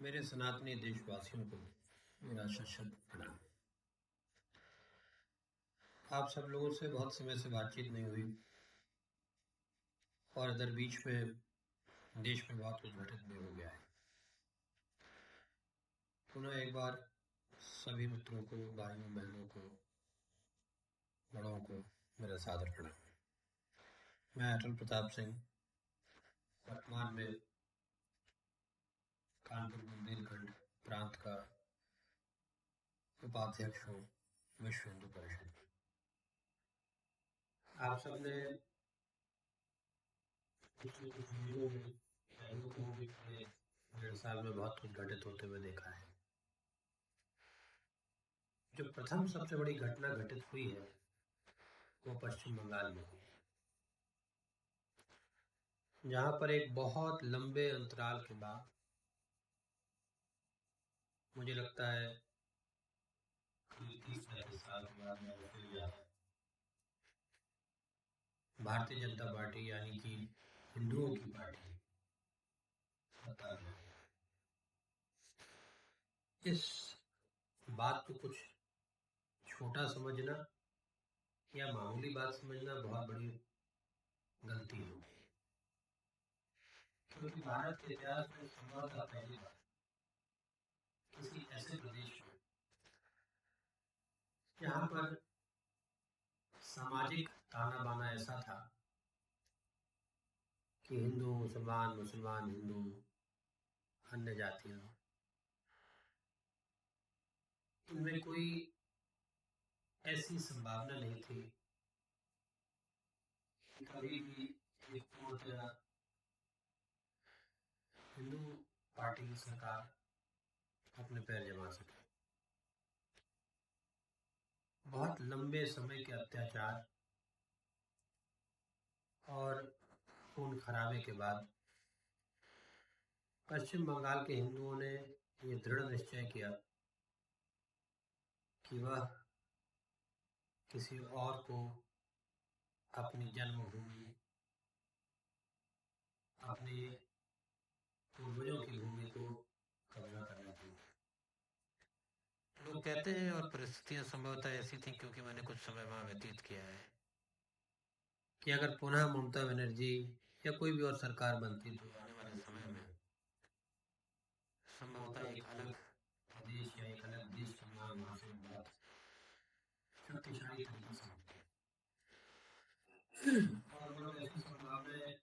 मेरे सनातनी देशवासियों को मेरा शत प्रणाम। आप सब लोगों से बहुत समय से बातचीत नहीं हुई और इधर बीच में देश में बहुत कुछ घटित भी हो गया है। पुनः एक बार सभी मित्रों को, भाइयों बहनों को, बड़ों को मेरा सादर प्रणाम। मैं अटल प्रताप सिंह वर्तमान में कानपुर बुंदेलखंड प्रांत का उपाध्यक्ष हूँ विश्व हिंदू परिषद। आप सबने पिछले कुछ महीनों में पिछले 1.5 साल में बहुत कुछ घटित होते हुए देखा है। जो प्रथम सबसे बड़ी घटना घटित हुई है वो पश्चिम बंगाल में हुई, जहाँ पर एक बहुत लंबे अंतराल के बाद, मुझे लगता है 30-35 साल के बाद, भारतीय जनता पार्टी यानी कि हिंदुओं की पार्टी सत्ता में आई। इस बात को कुछ छोटा समझना या मामूली बात समझना बहुत बड़ी गलती होगी, क्योंकि भारत के इतिहास में संभवतः पहली बार किसी ऐसे प्रदेश में जहाँ पर सामाजिक ताना बाना ऐसा था कि हिंदू मुसलमान, मुसलमान हिंदू, अन्य जातियां, इनमें कोई ऐसी संभावना नहीं थी कि कभी भी एक पूर्णतः हिंदू पार्टी की सरकार अपने पैर जमा सके। बहुत लंबे समय के अत्याचार और खून खराबे के बाद पश्चिम बंगाल के हिंदुओं ने ये दृढ़ निश्चय किया कि वह किसी और को अपनी जन्मभूमि, अपने पूर्वजों की भूमि को कब्जा करना चाहिए। लोग कहते हैं और परिस्थितियां संभवतः ऐसी थी क्योंकि मैंने कुछ समय वहां व्यतीत किया है कि अगर पुनः ममता बनर्जी या कोई भी और सरकार बनती तो आने वाले समय में संभवतः एक अलग प्रदेश या एक अलग देश का निर्माण वहां से बहुत शक्तिशाली तरीके से होती और लोग ऐसी संभावनाएं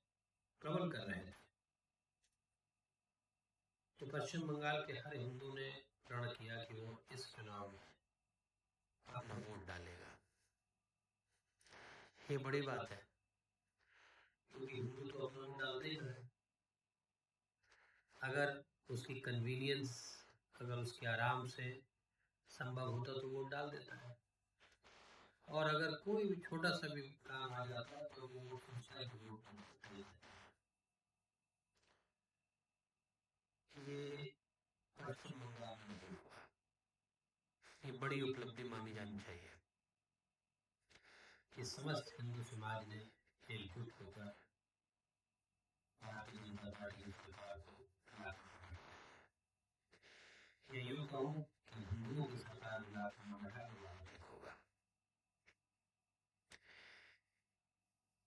प्रबल कर रहे थे। तो पश्चिम बंगाल के हर हिंदू ने प्रण किया कि वो इस चुनाव में अपना वोट डालेगा। ये बड़ी बात है क्योंकि हिंदू तो अपना वोट डालते ही है। अगर उसकी कन्वीनियंस, अगर उसके आराम से संभव होता तो वोट डाल देता है, और अगर कोई भी छोटा सा भी काम आ जाता है तो वो सोचता है कि वोट देता है। ये पश्चिम बंगाल में नहीं हुआ। ये बड़ी उपलब्धि मानी जानी चाहिए कि समस्त हिंदू समाज ने एकजुट होकर भारतीय जनता पार्टी की सरकार को लाकर या यूं कहूं कि हिंदुओं की सरकार में लाकर बैठा होगा।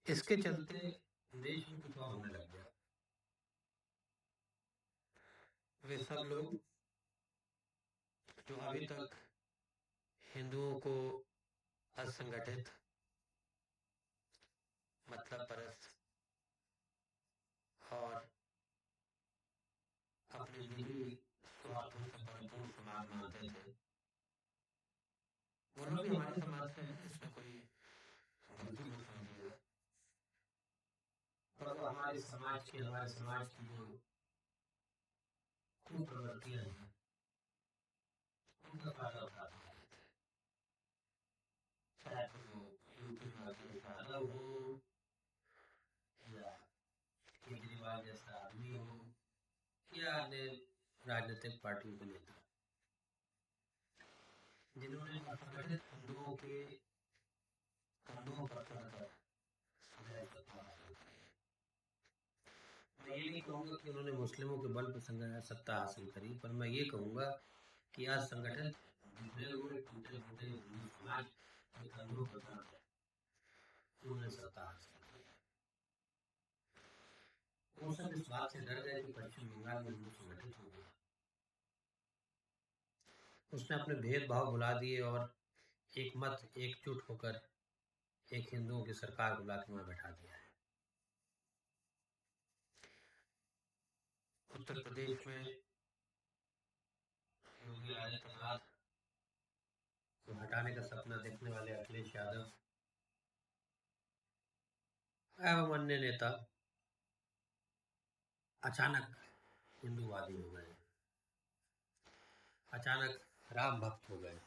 इसके चलते देश में कुछ और होने लग गया। वे सब लोग जो अभी तक हिंदुओं को असंगठित, मतलब परस्त और अपने निजी स्वार्थों से परिपूर्ण समाज मानते थे, वो लोग भी हमारे समाज से हैं, इसमें कोई गलती मत समझिएगा, पर वो हमारे समाज की जो कुप्रवृत्तियां हैं उनका फायदा उठाते हैं। चाहे फिर वो यूपी में अखिलेश यादव हो या केजरीवाल जैसा आदमी हो या अन्य राजनीतिक पार्टियों के नेता, जिन्होंने असंगठित हिंदुओं के कंधों पर चढ़कर मैं ये नहीं कहूँगा कि उन्होंने मुस्लिमों के बल पर सत्ता हासिल करी, पर मैं ये कहूँगा कि आज संगठित बिखरे हुए टूटे फूटे हिंदू समाज के कंधों पर दर्द है, उन्होंने सत्ता हासिल की। वो सब इस बात से डर गए कि पश्चिम बंगाल में हिंदू संगठित हो गया, उसने अपने भेदभाव भुला दिए और एक मत एकजुट होकर एक हिंदुओं की सरकार बुला के वहां बैठा दिया है। उत्तर प्रदेश में योगी आदित्यनाथ को हटाने का सपना देखने वाले अखिलेश यादव एवं अन्य नेता अचानक हिंदूवादी हो गए, अचानक राम भक्त हो गए।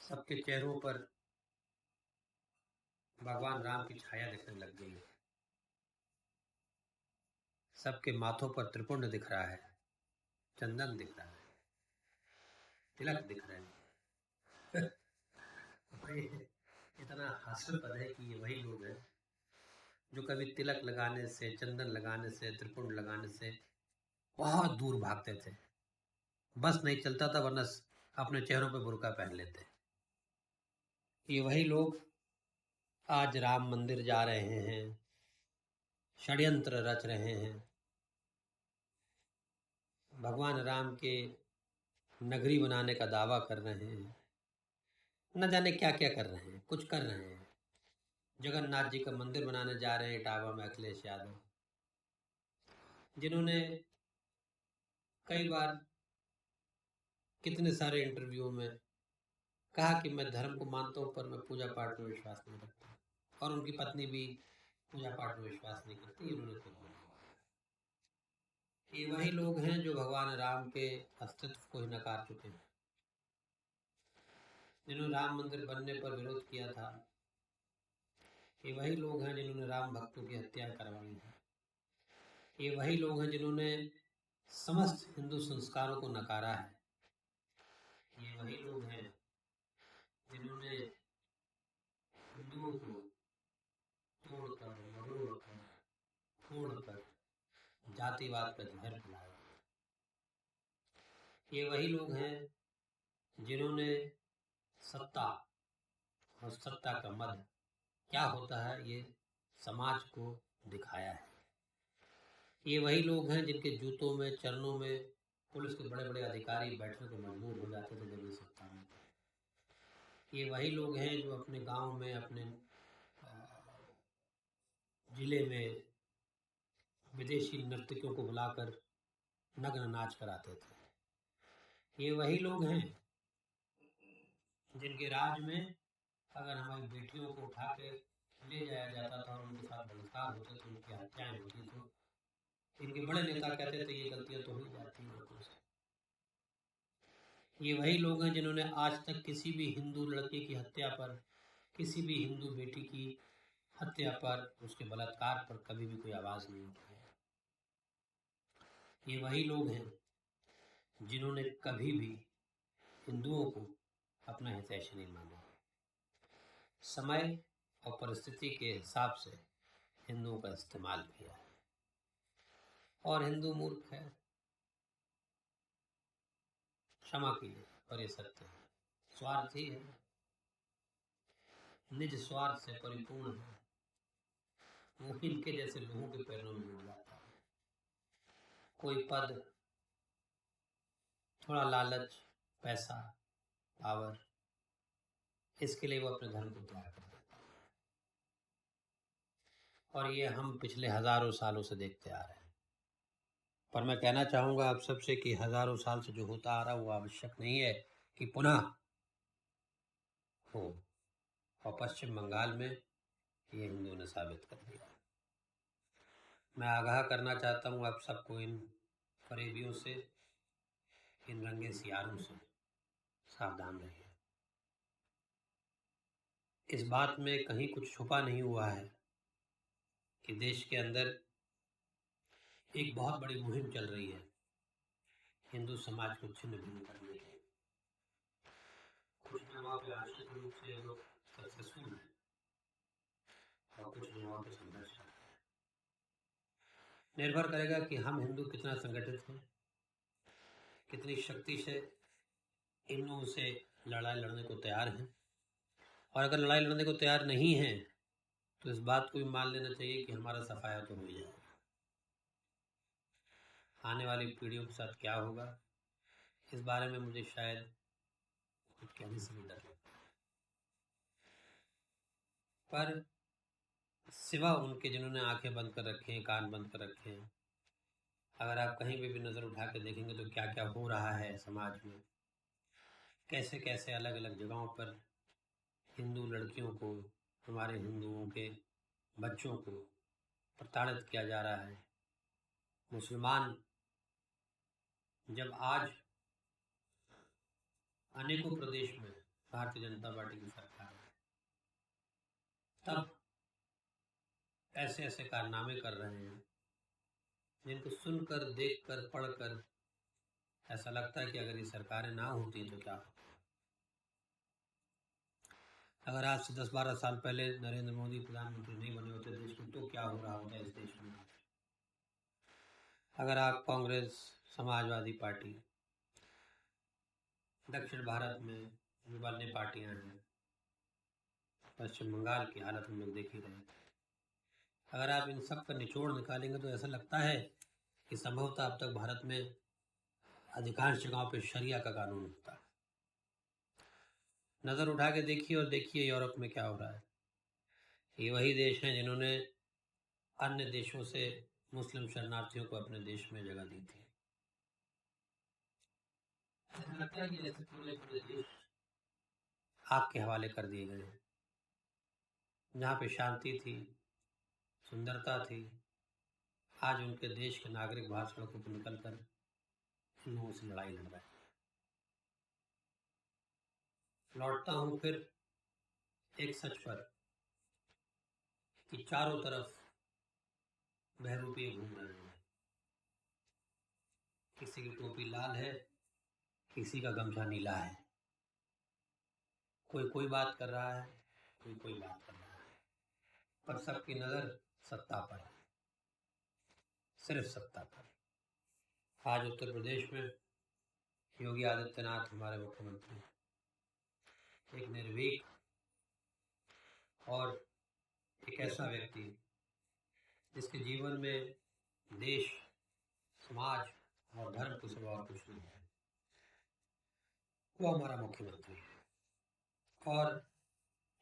सबके चेहरों पर भगवान राम की छाया दिखने लग गई, सबके माथों पर त्रिपुंड दिख रहा है, चंदन दिख रहा है, तिलक दिख रहे हैं। इतना हास्यास्पद है कि ये वही लोग हैं जो कभी तिलक लगाने से, चंदन लगाने से, त्रिपुंड लगाने से बहुत दूर भागते थे। बस नहीं चलता था, वरना अपने चेहरों पे बुर्का पहन लेते। ये वही लोग आज राम मंदिर जा रहे हैं, षड्यंत्र रच रहे हैं, भगवान राम के नगरी बनाने का दावा कर रहे हैं, न जाने क्या क्या कर रहे हैं, कुछ कर रहे हैं। जगन्नाथ जी का मंदिर बनाने जा रहे हैं इटावा में अखिलेश यादव, जिन्होंने कई बार कितने सारे इंटरव्यू में कहा कि मैं धर्म को मानता हूँ पर मैं पूजा पाठ में विश्वास नहीं रखता, और उनकी पत्नी भी पूजा पाठ में विश्वास नहीं करती। उन्होंने खुद बोला। ये वही लोग हैं जो भगवान राम के अस्तित्व को ही नकार चुके हैं, जिन्होंने राम मंदिर बनने पर विरोध किया था। ये वही लोग हैं जिन्होंने राम भक्तों की हत्या करवाई है। ये वही लोग हैं जिन्होंने समस्त हिंदू संस्कारों को नकारा है। ये वही लोग हैं जिन्होंने हिंदुओं को तोड़कर, मरोड़कर, फोड़कर जातिवाद का जहर पिलाया। ये वही लोग हैं जिन्होंने सत्ता और सत्ता का मद क्या होता है ये समाज को दिखाया है। ये वही लोग हैं जिनके जूतों में, चरणों में पुलिस के बड़े बड़े अधिकारी बैठने को मजबूर हो जाते थे जब ये सत्ता में थे। ये वही लोग हैं जो अपने गांव में, अपने जिले में विदेशी नर्तकियों को बुलाकर नग्न नाच कराते थे। ये वही लोग हैं जिनके राज में अगर हमारी बेटियों को उठा के ले जाया जाता था और उनके साथ बलात्कार होते थे, उनकी हत्याएं होती तो इनके बड़े नेता कहते थे ये गलतियां तो हो जाती हैं लोगों से। ये वही लोग हैं जिन्होंने आज तक किसी भी हिंदू लड़के की हत्या पर, किसी भी हिंदू बेटी की हत्या पर, उसके बलात्कार पर कभी भी कोई आवाज नहीं उठाई। ये वही लोग हैं जिन्होंने कभी भी हिंदुओं को अपना हितैषी नहीं माना। समय और परिस्थिति के हिसाब से हिंदुओं का इस्तेमाल किया है, और हिंदू मूर्ख है, क्षमा कीजिए पर ये सत्य है। स्वार्थी है, निज स्वार्थ से परिपूर्ण है, वो इनके जैसे लोगों के पैरों में डूब जाता है। कोई पद, थोड़ा लालच, पैसा, पावर, इसके लिए वो अपने धर्म को त्याग कर देता है। और ये हम पिछले हजारों सालों से देखते आ रहे हैं। पर मैं कहना चाहूँगा आप सबसे कि हजारों साल से जो होता आ रहा वो आवश्यक नहीं है कि पुनः हो, और पश्चिम बंगाल में ये हिंदुओं ने साबित कर दिया। मैं आगाह करना चाहता हूँ आप सबको, इन फरेबियों से, इन रंगे सियारों से सावधान रहिए। इस बात में कहीं कुछ छुपा नहीं हुआ है कि देश के अंदर एक बहुत बड़ी मुहिम चल रही है हिंदू समाज को छिन्न भिन्न करने की। कुछ जगहों पे आंशिक रूप से लोग सक्सेसफुल हैं और कुछ जगहों पे संघर्ष है। निर्भर करेगा कि हम हिंदू कितना संगठित हैं, कितनी शक्ति से इन लोगों से लड़ाई लड़ने को तैयार हैं। और अगर लड़ाई लड़ने को तैयार नहीं हैं तो इस बात को भी मान लेना चाहिए कि हमारा सफाया तो हो जाएगा। आने वाली पीढ़ियों के साथ क्या होगा इस बारे में मुझे शायद कुछ कहने से भी डर लगता है। पर सिवा उनके जिन्होंने आंखें बंद कर रखे हैं, कान बंद कर रखे हैं, अगर आप कहीं भी नज़र उठा के देखेंगे तो क्या क्या हो रहा है समाज में, कैसे कैसे अलग अलग जगहों पर हिंदू लड़कियों को, हमारे हिंदुओं के बच्चों को प्रताड़ित किया जा रहा है। मुसलमान जब आज अनेकों प्रदेश में भारतीय जनता पार्टी की सरकार है, तब ऐसे ऐसे कारनामे कर रहे हैं जिनको सुनकर, देखकर, पढ़कर ऐसा लगता है कि अगर ये सरकारें ना होती तो क्या होता। अगर आज से 10-12 साल पहले नरेंद्र मोदी प्रधानमंत्री नहीं बने होते देश में तो क्या हो रहा होता इस देश में। अगर आप कांग्रेस, समाजवादी पार्टी, दक्षिण भारत में जो अन्य पार्टियां हैं, पश्चिम बंगाल की हालत हम लोग देख ही रहे हैं, अगर आप इन सब का निचोड़ निकालेंगे तो ऐसा लगता है कि संभवतः अब तक भारत में अधिकांश जगहों पर शरिया का कानून होता है। नज़र उठा के देखिए और देखिए यूरोप में क्या हो रहा है। ये वही देश हैं जिन्होंने अन्य देशों से मुस्लिम शरणार्थियों को अपने देश में जगह दी थी। लगता है कि जैसे पूरे पूरे देश आग के हवाले कर दिए गए हैं। जहाँ पे शांति थी, सुंदरता थी, आज उनके देश के नागरिक बाहर सड़कों पर निकल कर इन लोगों से लड़ाई लड़ रहे हैं। लौटता हूँ फिर एक सच पर कि चारों तरफ बहरूपी घूम रहे हैं। किसी की टोपी लाल है, किसी का गमछा नीला है, कोई बात कर रहा है, कोई बात कर रहा है, पर सबकी नज़र सत्ता पर है, सिर्फ सत्ता पर। आज उत्तर प्रदेश में योगी आदित्यनाथ हमारे मुख्यमंत्री एक निर्भीक और एक ऐसा व्यक्ति जिसके जीवन में देश, समाज और धर्म के सिवा और कुछ नहीं है, वो हमारा मुख्यमंत्री है। और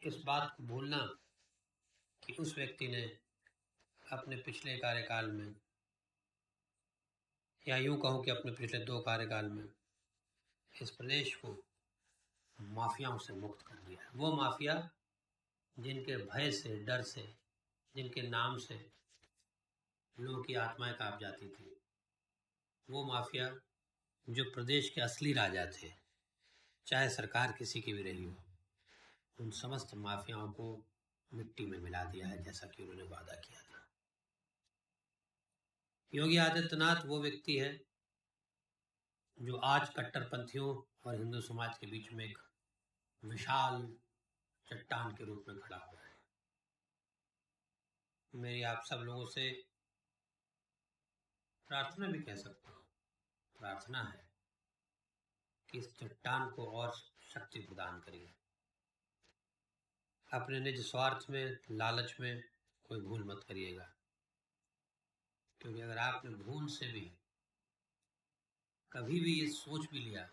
इस बात को भूलना कि उस व्यक्ति ने अपने पिछले कार्यकाल में, या यूँ कहूँ कि अपने पिछले 2 कार्यकाल में इस प्रदेश को माफियाओं से मुक्त कर दिया। वो माफिया जिनके भय से, डर से, जिनके नाम से लोगों की आत्माएं कांप जाती थी, वो माफिया जो प्रदेश के असली राजा थे, चाहे सरकार किसी की भी रही हो, उन समस्त माफियाओं को मिट्टी में मिला दिया है, जैसा कि उन्होंने वादा किया था। योगी आदित्यनाथ वो व्यक्ति है जो आज कट्टरपंथियों और हिंदू समाज के बीच में एक विशाल चट्टान के रूप में खड़ा हुआ है। मेरी आप सब लोगों से प्रार्थना भी कह सकता हूँ, प्रार्थना है कि इस चट्टान को और शक्ति प्रदान करिए। अपने निज स्वार्थ में, लालच में कोई भूल मत करिएगा, क्योंकि अगर आपने भूल से भी कभी भी ये सोच भी लिया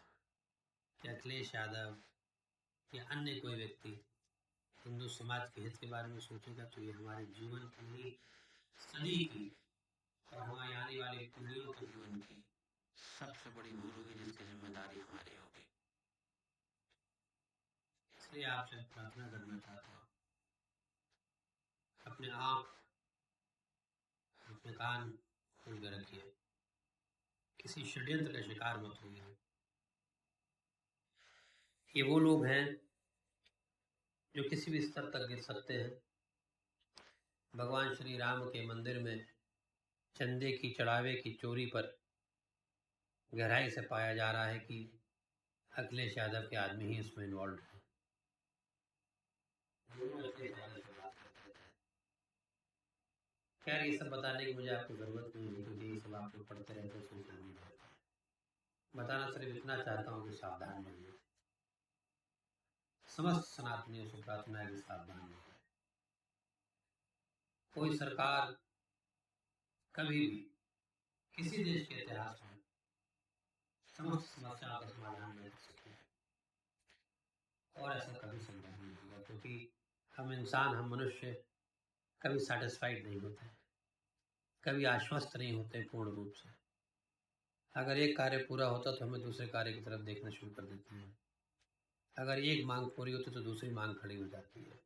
कि अखिलेश यादव या अन्य कोई व्यक्ति हिंदू समाज के हित के बारे में सोचेगा, तो ये हमारे जीवन की नहीं, सदी की और हमारी आने वाली पीढ़ियों के जीवन की सबसे बड़ी भूल होगी जिसकी जिम्मेदारी हमारी होगी। इसलिए आपसे प्रार्थना करना चाहता हूँ, अपने आँख, अपने कान खोल के रखिए, किसी षड्यंत्र का शिकार मत होइए। ये वो लोग हैं जो किसी भी स्तर तक गिर सकते हैं। भगवान श्री राम के मंदिर में चंदे की चढ़ावे की चोरी पर गहराई से पाया जा रहा है कि अखिलेश यादव के आदमी ही इसमें इन्वॉल्व है। खैर ये सब बताने की मुझे आपको ज़रूरत नहीं है, क्योंकि ये सब आप लोग पढ़ते रहते हैं, सुनते रहते हैं। बताना सिर्फ इतना चाहता हूँ कि सावधान रहिए। समस्त सनातनियों से प्रार्थना है कि सावधान रहिए। कोई सरकार कभी भी किसी देश के इतिहास में समस्त समस्याओं का समाधान नहीं कर सकती, और ऐसा कभी संभव नहीं होगा, क्योंकि हम इंसान, हम मनुष्य कभी सेटिस्फाइड नहीं होते, कभी आश्वस्त नहीं होते पूर्ण रूप से। अगर एक कार्य पूरा होता तो हमें दूसरे कार्य की तरफ देखना शुरू कर देते हैं। अगर एक मांग पूरी होती तो दूसरी मांग खड़ी हो जाती है।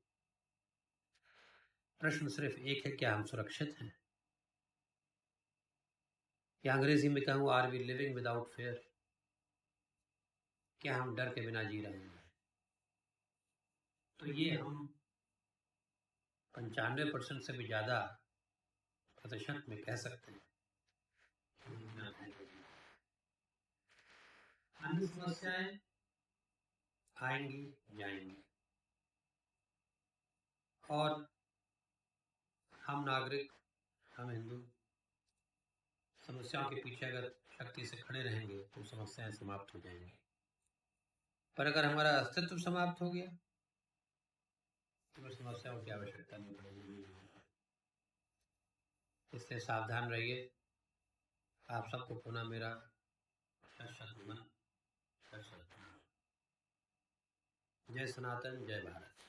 प्रश्न सिर्फ एक है, क्या हम सुरक्षित हैं? या अंग्रेजी में कहूँ, are we living without fear? क्या हम डर के बिना जी रहे हैं? तो ये हम 95% से भी ज़्यादा प्रतिशत में कह सकते हैं। अन्य समस्याएं आएंगी जाएंगी, और हम नागरिक, हम हिंदू समस्याओं के पीछे अगर शक्ति से खड़े रहेंगे तो समस्याएं समाप्त हो जाएंगी। पर अगर हमारा अस्तित्व समाप्त हो गया तो समस्याओं की आवश्यकता नहीं पड़ेगी। इसलिए सावधान रहिए। आप सबको पुनः मेरा शत नमन, शत शत प्रणाम। जय सनातन, जय भारत।